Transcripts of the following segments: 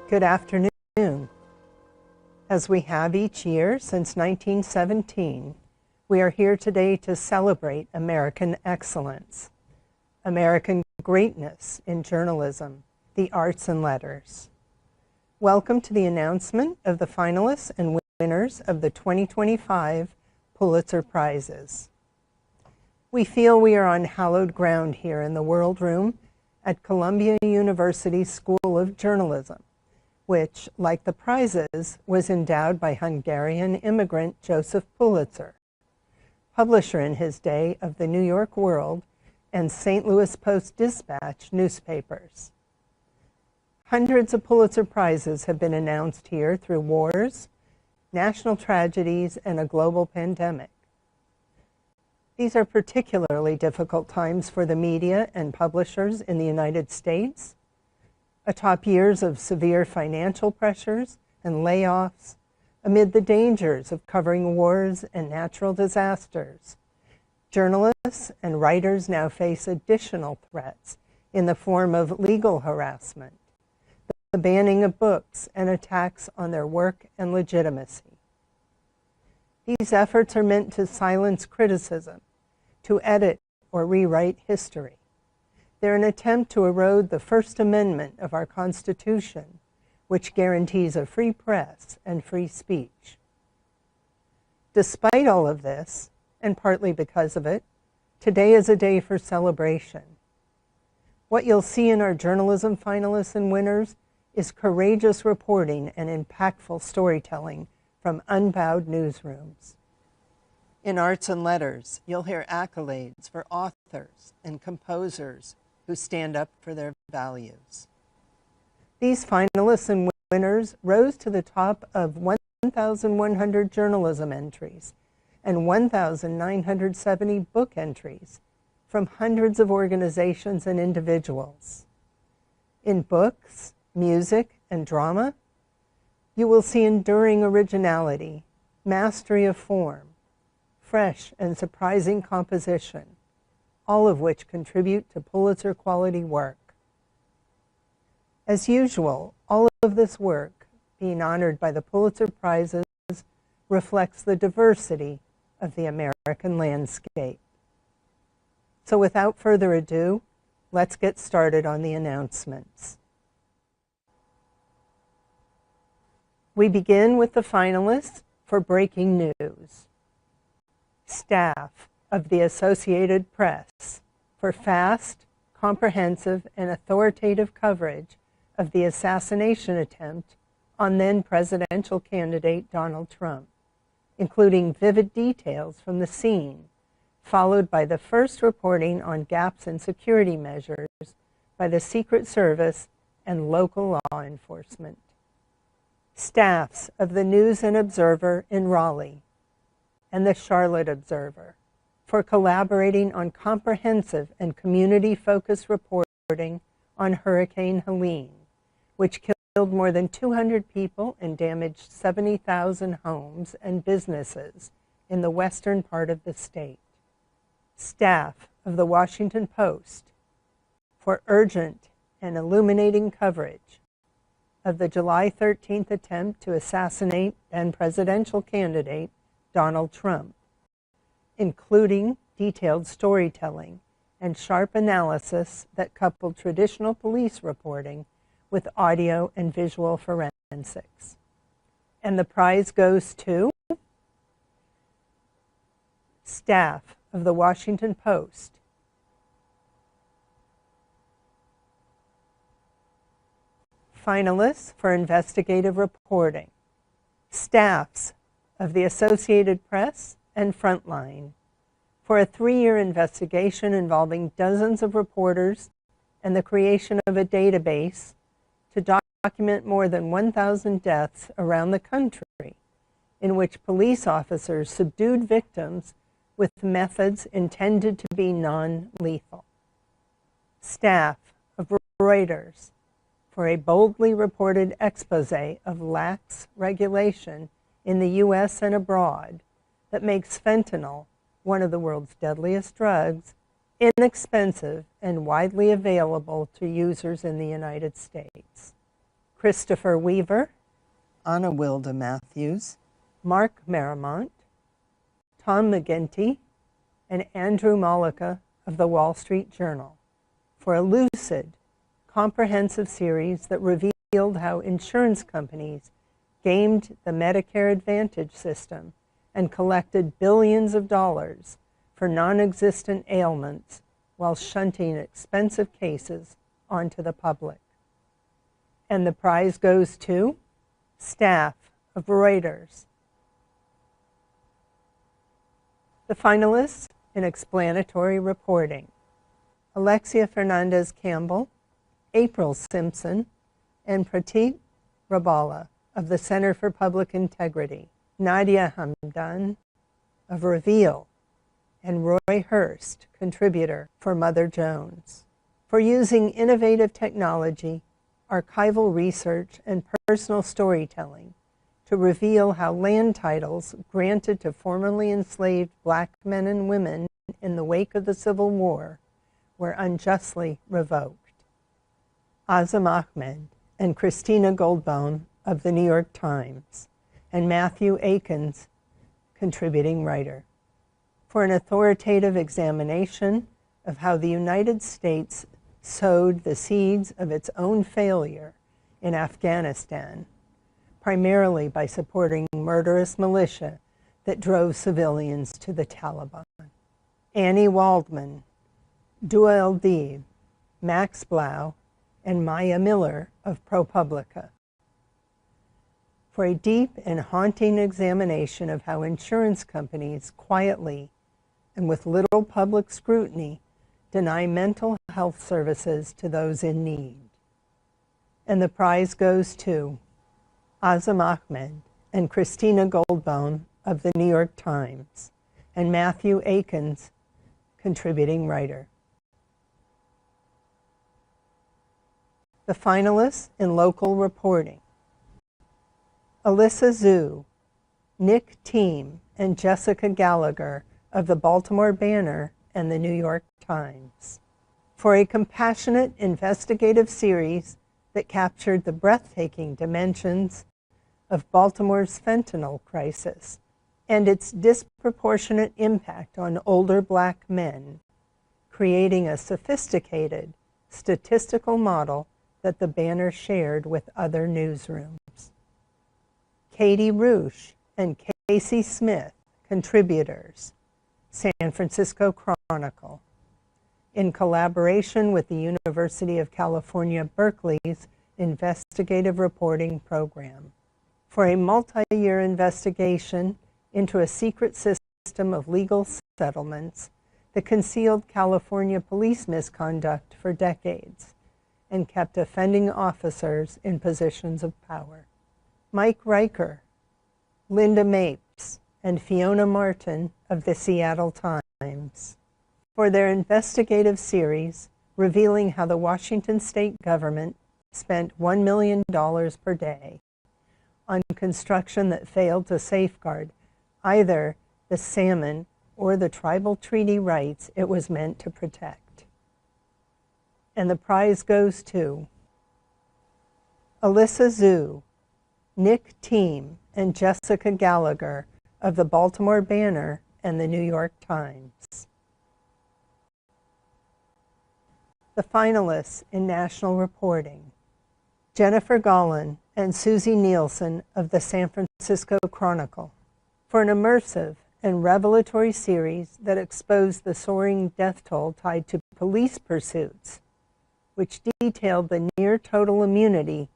Good afternoon. As we have each year since 1917, we are here today to celebrate American excellence, American greatness in journalism, the arts and letters. Welcome to the announcement of the finalists and winners of the 2025 Pulitzer Prizes. We feel we are on hallowed ground here in the World Room at Columbia University School of Journalism, which, like the prizes, was endowed by Hungarian immigrant Joseph Pulitzer, publisher in his day of the New York World and St. Louis Post-Dispatch newspapers. Hundreds of Pulitzer Prizes have been announced here through wars, national tragedies, and a global pandemic. These are particularly difficult times for the media and publishers in the United States, atop years of severe financial pressures and layoffs, amid the dangers of covering wars and natural disasters. Journalists and writers now face additional threats in the form of legal harassment, the banning of books, and attacks on their work and legitimacy. These efforts are meant to silence criticism, to edit or rewrite history. They're an attempt to erode the First Amendment of our Constitution, which guarantees a free press and free speech. Despite all of this, and partly because of it, today is a day for celebration. What you'll see in our journalism finalists and winners is courageous reporting and impactful storytelling from unbowed newsrooms. In arts and letters, you'll hear accolades for authors and composers who stand up for their values. These finalists and winners rose to the top of 1,100 journalism entries and 1,970 book entries from hundreds of organizations and individuals. In books, music, and drama, you will see enduring originality, mastery of form, fresh and surprising composition, all of which contribute to Pulitzer quality work. As usual, all of this work, being honored by the Pulitzer Prizes, reflects the diversity of the American landscape. So without further ado, let's get started on the announcements. We begin with the finalists for breaking news. Staff of the Associated Press for fast, comprehensive, and authoritative coverage of the assassination attempt on then presidential candidate Donald Trump, including vivid details from the scene, followed by the first reporting on gaps in security measures by the Secret Service and local law enforcement. Staffs of the News and Observer in Raleigh and the Charlotte Observer for collaborating on comprehensive and community-focused reporting on Hurricane Helene, which killed more than 200 people and damaged 70,000 homes and businesses in the western part of the state. Staff of the Washington Post for urgent and illuminating coverage of the July 13th attempt to assassinate then presidential candidate Donald Trump, including detailed storytelling and sharp analysis that coupled traditional police reporting with audio and visual forensics. And the prize goes to staff of the Washington Post finalists for investigative reporting, staffs of the Associated Press and Frontline for a 3-year investigation involving dozens of reporters and the creation of a database to document more than 1,000 deaths around the country in which police officers subdued victims with methods intended to be non-lethal. Staff of Reuters for a boldly reported expose of lax regulation in the U.S. and abroad that makes fentanyl, one of the world's deadliest drugs, inexpensive and widely available to users in the United States. Christopher Weaver, Anna Wilda Matthews, Mark Maramont, Tom McGinty, and Andrew Malika of the Wall Street Journal for a lucid, comprehensive series that revealed how insurance companies gamed the Medicare Advantage system and collected billions of dollars for non-existent ailments while shunting expensive cases onto the public. And the prize goes to staff of Reuters. The finalists in explanatory reporting: Alexia Fernandez Campbell, April Simpson, and Pratik Rabala of the Center for Public Integrity, Nadia Hamdan of Reveal, and Roy Hurst, contributor for Mother Jones, for using innovative technology, archival research, and personal storytelling to reveal how land titles granted to formerly enslaved Black men and women in the wake of the Civil War were unjustly revoked. Azam Ahmed and Christina Goldbaum of the New York Times, and Matthew Akins, contributing writer, for an authoritative examination of how the United States sowed the seeds of its own failure in Afghanistan, primarily by supporting murderous militia that drove civilians to the Taliban. Annie Waldman, Dua El-Deeb, Max Blau, and Maya Miller of ProPublica, for a deep and haunting examination of how insurance companies quietly and with little public scrutiny deny mental health services to those in need. And the prize goes to Azam Ahmed and Christina Goldbaum of the New York Times, and Matthew Akins, contributing writer. The finalists in local reporting: Alyssa Zhu, Nick Team, and Jessica Gallagher of the Baltimore Banner and the New York Times, for a compassionate investigative series that captured the breathtaking dimensions of Baltimore's fentanyl crisis and its disproportionate impact on older Black men, creating a sophisticated statistical model that the Banner shared with other newsrooms. Katie Roosh and Casey Smith, contributors, San Francisco Chronicle, in collaboration with the University of California, Berkeley's Investigative Reporting Program, for a multi-year investigation into a secret system of legal settlements that concealed California police misconduct for decades and kept offending officers in positions of power. Mike Riker, Linda Mapes, and Fiona Martin of the Seattle Times, for their investigative series revealing how the Washington state government spent $1 million per day on construction that failed to safeguard either the salmon or the tribal treaty rights it was meant to protect. And the prize goes to Alyssa Zhu, Nick Team, and Jessica Gallagher of the Baltimore Banner and the New York Times. The finalists in national reporting: Jennifer Gollin and Susie Nielsen of the San Francisco Chronicle, for an immersive and revelatory series that exposed the soaring death toll tied to police pursuits, which detailed the near total immunity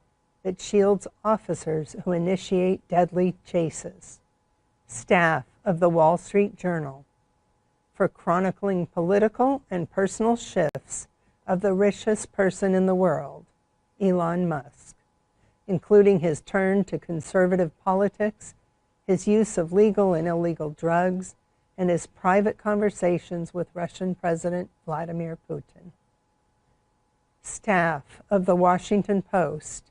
that shields officers who initiate deadly chases. Staff of the Wall Street Journal, for chronicling political and personal shifts of the richest person in the world, Elon Musk, including his turn to conservative politics, his use of legal and illegal drugs, and his private conversations with Russian President Vladimir Putin. Staff of the Washington Post,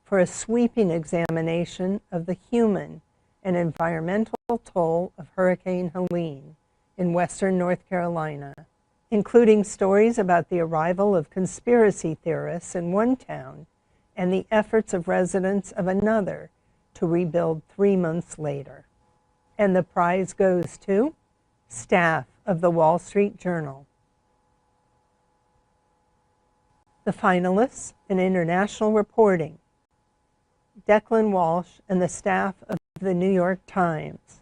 for a sweeping examination of the human and environmental toll of Hurricane Helene in western North Carolina, including stories about the arrival of conspiracy theorists in one town and the efforts of residents of another to rebuild 3 months later. And the prize goes to staff of the Wall Street Journal. The finalists in international reporting: Declan Walsh and the staff of the New York Times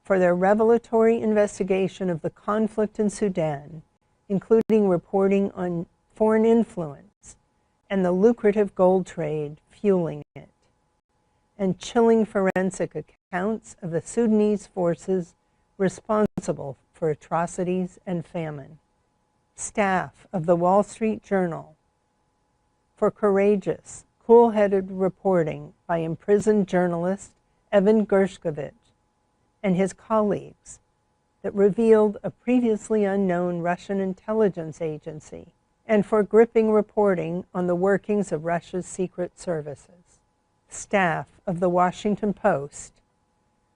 for their revelatory investigation of the conflict in Sudan, including reporting on foreign influence and the lucrative gold trade fueling it, and chilling forensic accounts of the Sudanese forces responsible for atrocities and famine. Staff of the Wall Street Journal for courageous, cool-headed reporting by imprisoned journalist Evan Gershkovich and his colleagues that revealed a previously unknown Russian intelligence agency, and for gripping reporting on the workings of Russia's secret services. Staff of the Washington Post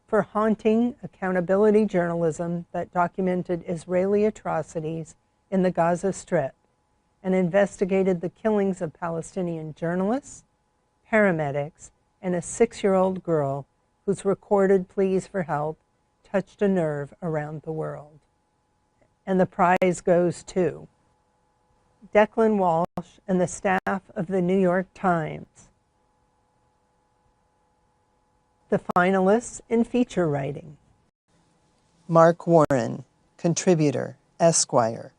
for haunting accountability journalism that documented Israeli atrocities in the Gaza Strip and investigated the killings of Palestinian journalists, paramedics, and a 6-year-old girl whose recorded pleas for help touched a nerve around the world. And the prize goes to Declan Walsh and the staff of the New York Times. The finalists in feature writing: Mark Warren, contributor, Esquire,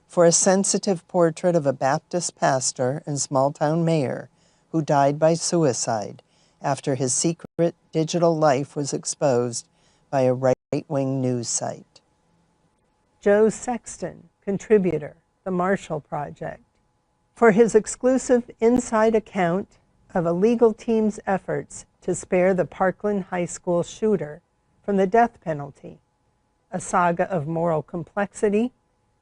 for a sensitive portrait of a Baptist pastor and small-town mayor who died by suicide after his secret digital life was exposed by a right-wing news site. Joe Sexton, contributor, The Marshall Project, for his exclusive inside account of a legal team's efforts to spare the Parkland High School shooter from the death penalty, a saga of moral complexity,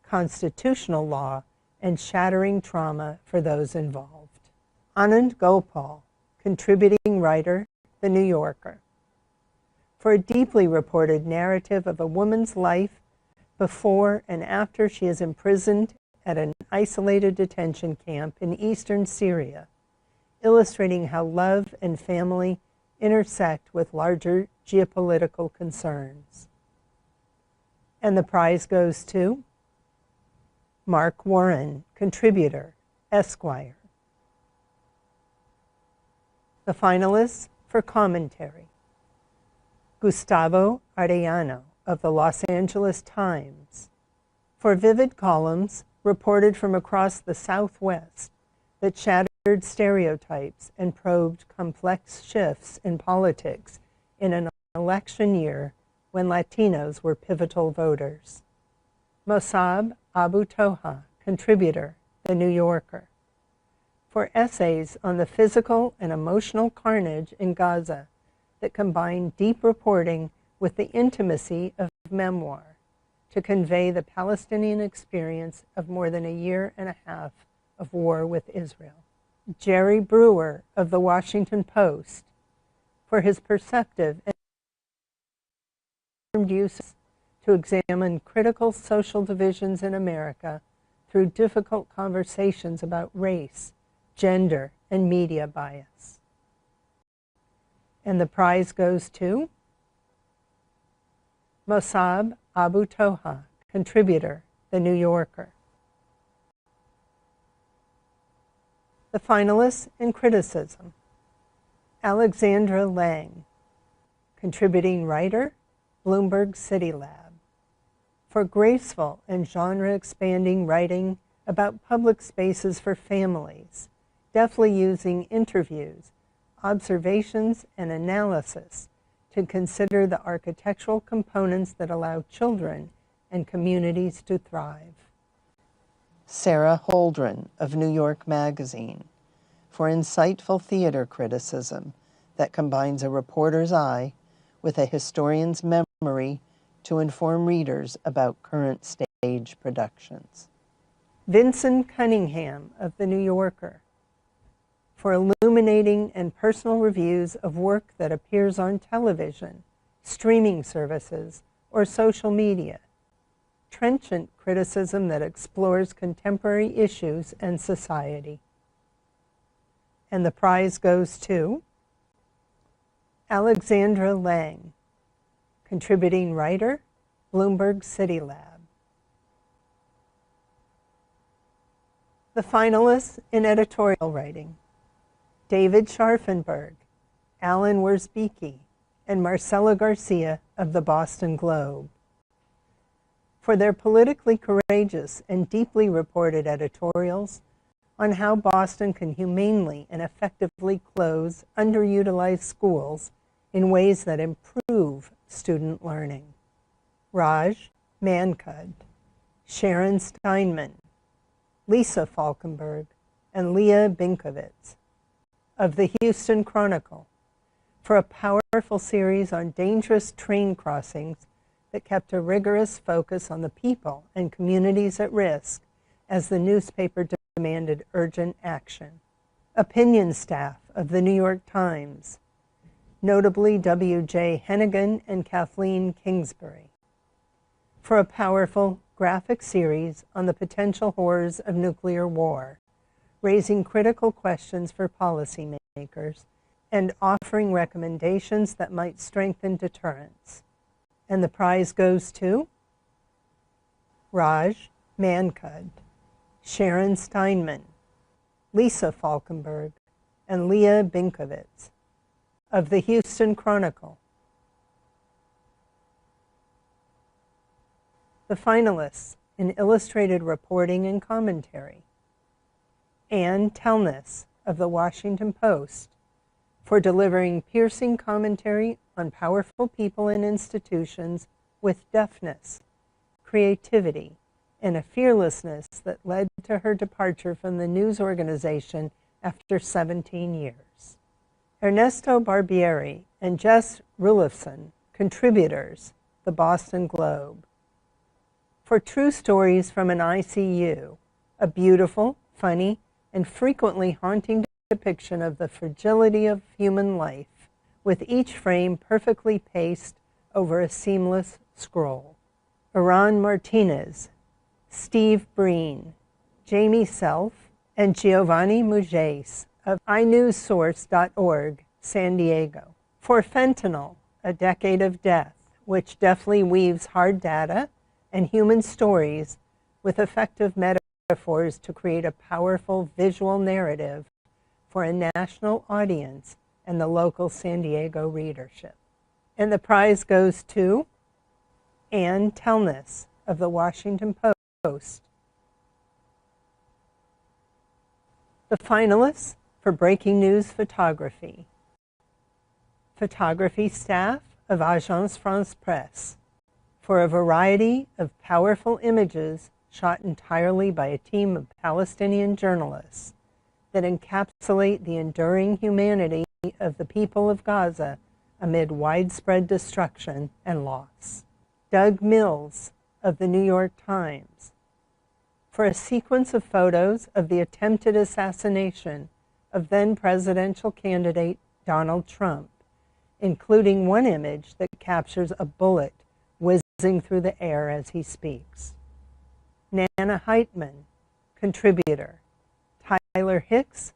constitutional law, and shattering trauma for those involved. Anand Gopal, contributing writer, The New Yorker, for a deeply reported narrative of a woman's life before and after she is imprisoned at an isolated detention camp in eastern Syria, illustrating how love and family intersect with larger geopolitical concerns. And the prize goes to Mark Warren, contributor, Esquire. The finalists for commentary: Gustavo Arellano of the Los Angeles Times, for vivid columns reported from across the Southwest that shattered stereotypes and probed complex shifts in politics in an election year when Latinos were pivotal voters. Mossab Abu Toha, contributor, The New Yorker, for essays on the physical and emotional carnage in Gaza that combine deep reporting with the intimacy of memoir to convey the Palestinian experience of more than a year and a half of war with Israel. Jerry Brewer of the Washington Post, for his perceptive and informed use to examine critical social divisions in America through difficult conversations about race, gender, and media bias. And the prize goes to Mossab Abu Toha, contributor, The New Yorker. The finalists in criticism: Alexandra Lang, contributing writer, Bloomberg City Lab, for graceful and genre-expanding writing about public spaces for families, deftly using interviews, observations, and analysis to consider the architectural components that allow children and communities to thrive. Sarah Holdren of New York Magazine, for insightful theater criticism that combines a reporter's eye with a historian's memory to inform readers about current stage productions. Vincent Cunningham of The New Yorker, for illuminating and personal reviews of work that appears on television, streaming services, or social media, trenchant criticism that explores contemporary issues and society. And the prize goes to Alexandra Lang, contributing writer, Bloomberg City Lab. The finalists in editorial writing: David Scharfenberg, Alan Wierzbicki, and Marcela Garcia of the Boston Globe. For their politically courageous and deeply reported editorials on how Boston can humanely and effectively close underutilized schools in ways that improve student learning. Raj Mankad, Sharon Steinman, Lisa Falkenberg, and Leah Binkovitz of the Houston Chronicle for a powerful series on dangerous train crossings that kept a rigorous focus on the people and communities at risk as the newspaper demanded urgent action. Opinion staff of the New York Times, notably W.J. Hennigan and Kathleen Kingsbury, for a powerful graphic series on the potential horrors of nuclear war, raising critical questions for policymakers and offering recommendations that might strengthen deterrence. And the prize goes to Raj Mankad, Sharon Steinman, Lisa Falkenberg, and Leah Binkovitz of the Houston Chronicle. The finalists in illustrated reporting and commentary: Ann Telness of the Washington Post for delivering piercing commentary on powerful people and institutions with deftness, creativity, and a fearlessness that led to her departure from the news organization after 17 years. Ernesto Barbieri and Jess Rulifson, contributors, the Boston Globe, for true stories from an ICU, a beautiful, funny, and frequently haunting depiction of the fragility of human life, with each frame perfectly paced over a seamless scroll. Iran Martinez, Steve Breen, Jamie Self, and Giovanni Muges of inewssource.org, San Diego, for Fentanyl, A Decade of Death, which deftly weaves hard data and human stories with effective metaphors to create a powerful visual narrative for a national audience and the local San Diego readership. And the prize goes to Ann Telness of the Washington Post. The finalists for breaking news photography: photography staff of Agence France Presse, for a variety of powerful images shot entirely by a team of Palestinian journalists that encapsulate the enduring humanity of the people of Gaza amid widespread destruction and loss. Doug Mills of the New York Times, for a sequence of photos of the attempted assassination of then presidential candidate Donald Trump, including one image that captures a bullet whizzing through the air as he speaks. Nana Heitman, contributor, Tyler Hicks,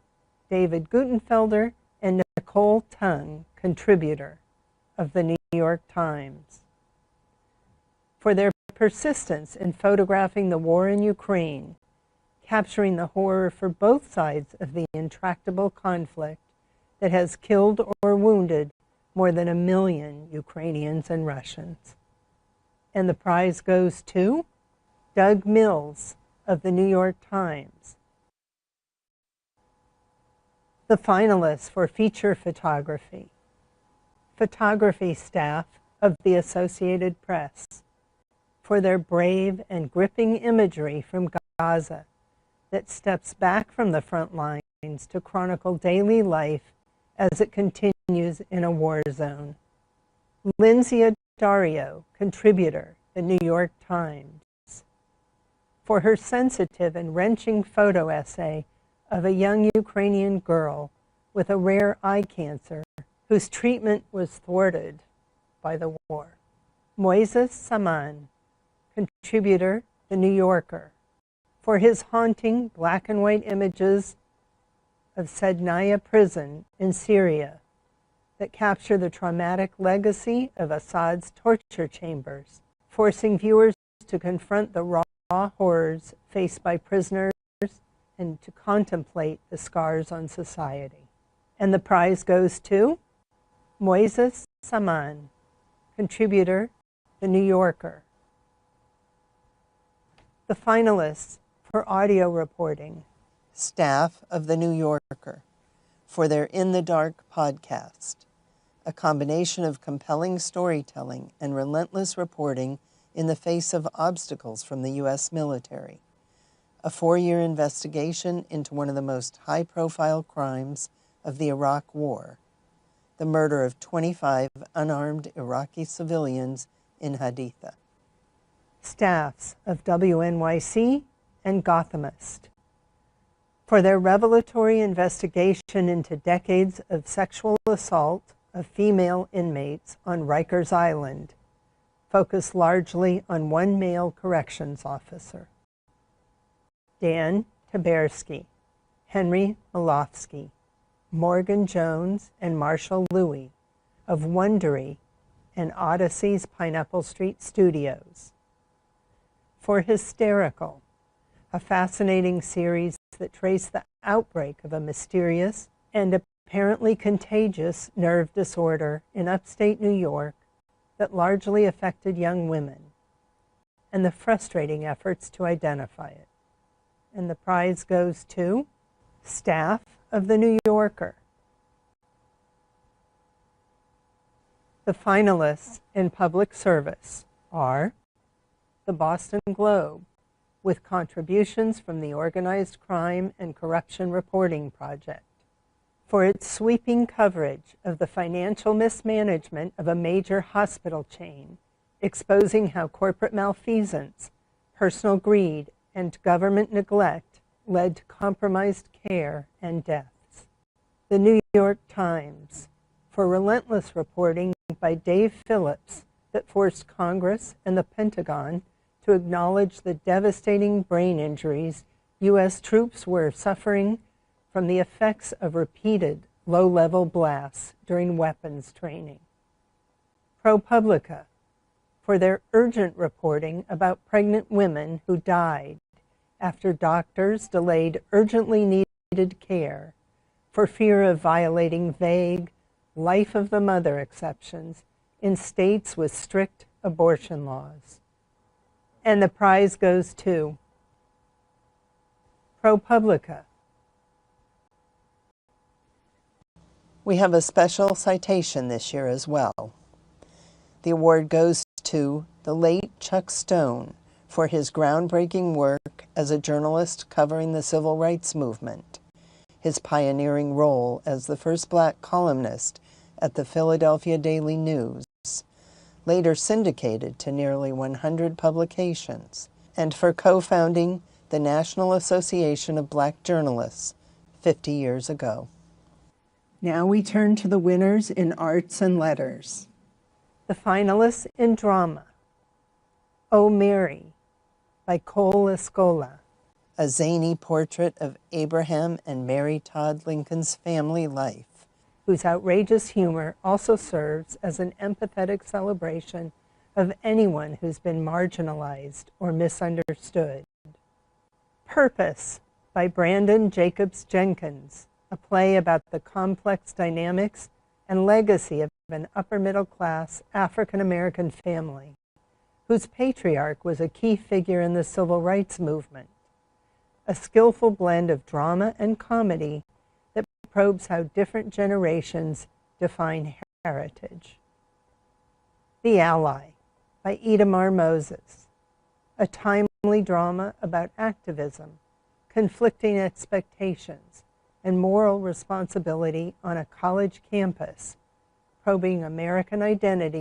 David Gutenfelder, and Nicole Tung, contributor of the New York Times, for their persistence in photographing the war in Ukraine, capturing the horror for both sides of the intractable conflict that has killed or wounded more than 1 million Ukrainians and Russians. And the prize goes to Doug Mills of the New York Times. The finalists for feature photography: photography staff of the Associated Press, for their brave and gripping imagery from Gaza that steps back from the front lines to chronicle daily life as it continues in a war zone. Lindsay Dario, contributor, the New York Times, for her sensitive and wrenching photo essay of a young Ukrainian girl with a rare eye cancer whose treatment was thwarted by the war. Moises Saman, contributor, The New Yorker, for his haunting black and white images of Sednaya prison in Syria that capture the traumatic legacy of Assad's torture chambers, forcing viewers to confront the raw horrors faced by prisoners and to contemplate the scars on society. And the prize goes to Moises Saman, contributor, The New Yorker. The finalists for audio reporting: staff of The New Yorker, for their In the Dark podcast, a combination of compelling storytelling and relentless reporting in the face of obstacles from the U.S. military. A 4-year investigation into one of the most high-profile crimes of the Iraq War, the murder of 25 unarmed Iraqi civilians in Haditha. Staffs of WNYC and Gothamist, for their revelatory investigation into decades of sexual assault of female inmates on Rikers Island, focused largely on one male corrections officer. Dan Taberski, Henry Malofsky, Morgan Jones, and Marshall Louis of Wondery and Odyssey's Pineapple Street Studios. For Hysterical, a fascinating series that traced the outbreak of a mysterious and apparently contagious nerve disorder in upstate New York that largely affected young women, and the frustrating efforts to identify it. And the prize goes to staff of The New Yorker. The finalists in public service are the Boston Globe, with contributions from the Organized Crime and Corruption Reporting Project, for its sweeping coverage of the financial mismanagement of a major hospital chain, exposing how corporate malfeasance, personal greed, and government neglect led to compromised care and deaths. The New York Times, for relentless reporting by Dave Phillips that forced Congress and the Pentagon to acknowledge the devastating brain injuries U.S. troops were suffering from the effects of repeated low-level blasts during weapons training. ProPublica, for their urgent reporting about pregnant women who died after doctors delayed urgently needed care for fear of violating vague life of the mother exceptions in states with strict abortion laws. And the prize goes to ProPublica. We have a special citation this year as well. The award goes to the late Chuck Stone for his groundbreaking work as a journalist covering the civil rights movement, his pioneering role as the first Black columnist at the Philadelphia Daily News, later syndicated to nearly 100 publications, and for co-founding the National Association of Black Journalists 50 years ago. Now we turn to the winners in arts and letters. The finalists in drama: Oh Mary by Cole Escola, a zany portrait of Abraham and Mary Todd Lincoln's family life, whose outrageous humor also serves as an empathetic celebration of anyone who's been marginalized or misunderstood. Purpose by Brandon Jacobs Jenkins, a play about the complex dynamics and legacy of an upper-middle-class African-American family, whose patriarch was a key figure in the civil rights movement. A skillful blend of drama and comedy that probes how different generations define heritage. The Ally by Itamar Moses, a timely drama about activism, conflicting expectations, and moral responsibility on a college campus, probing American identity